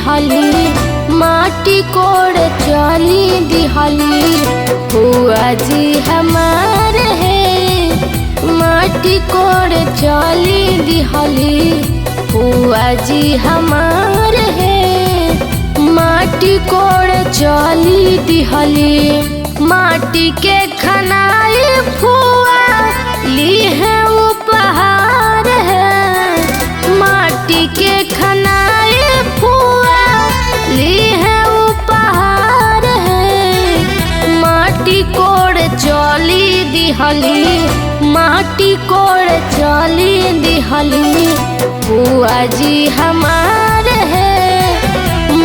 दिहली, माटी कोड़ चली दिहली, फुआ जी हमार है। माटी कोड़ चली दिहली, फुआ जी हमार है। माटी कोड़ चली दिहली, माटी के खनाई फुआ ली है उपहार है। माटी के खनाई फुआ ली है उपहार है। माटी कोड़ चली दिहली, माटी कोड़ चली दिहली, फुआ जी हमार है।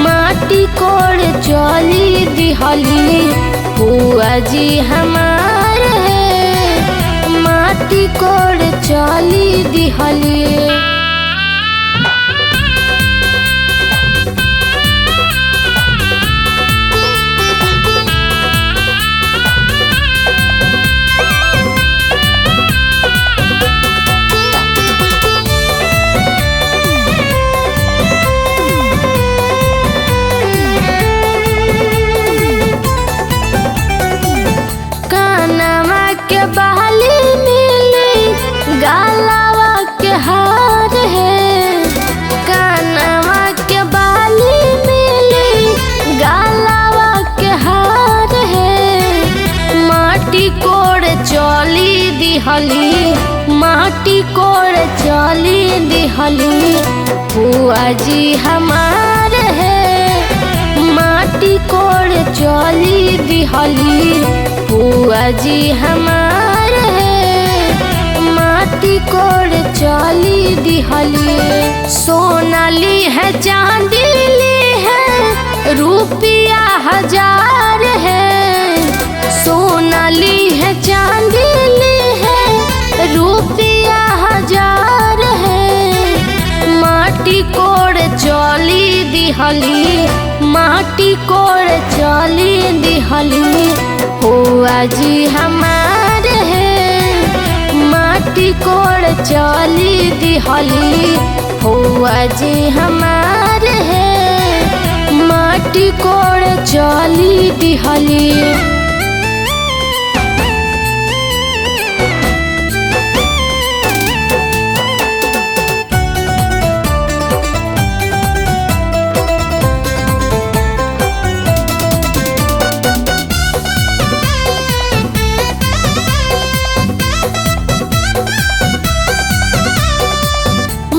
माटी कोड़ चली दिहली, फुआ जी हमार है। माटी कोड़ चली दिहली। बहली मिली गालावा के हार है। कानवा के बाली मिली गालावा के हार है। माटी कोड़ चली दिहली, माटी कोड़ चली दिहली, फुआ जी हमार है। माटी कोड़ चली दिहली, फुआ जी हमार है। माटी कोड़ चली दिहली, सोना ली है चांदी ली है, रुपया 1000 है। सोना ली है चांदी ली है, रुपया 1000 है। माटी कोड़ चली दिहली, माटी कोड़ चली दिहली, फुआ जी हमार है। माटी कोड़ चली दिहली, फुआ जी हमार है। माटी कोड़ चली दिहली।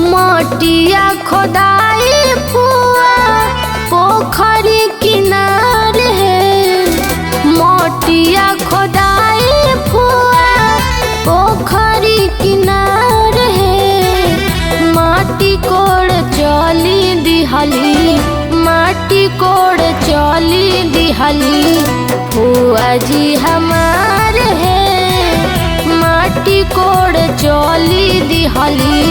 मोटिया खोदाई फुआ पोखरी किनार है। मोटिया खोदाई फुआ पोखरी किनार है। माटी कोड़ चली दिहली, माटी कोड़ चली दिहली, फुआ जी हमार है। माटी कोड़ चली दिहली,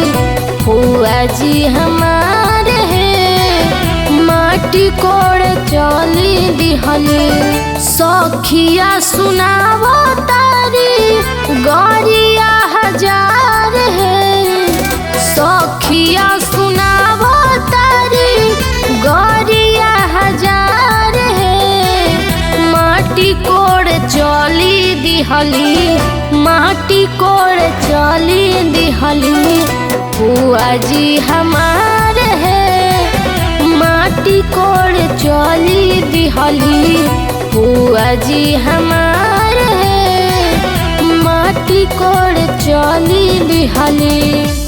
फुआ जी हमार है। माटी कोड़ चली दिहली, सखिया सुनावो तारी गरिया 1000 है। सखिया सुनावो तारी गरिया 1000 है। माटी कोड़ चली दिहली, माटी कोड़ चली दिहली, फुआ जी हमार है। माटी कोड़ चली दिहली, फुआ जी हमार है। माटी कोड़ चली दिहली।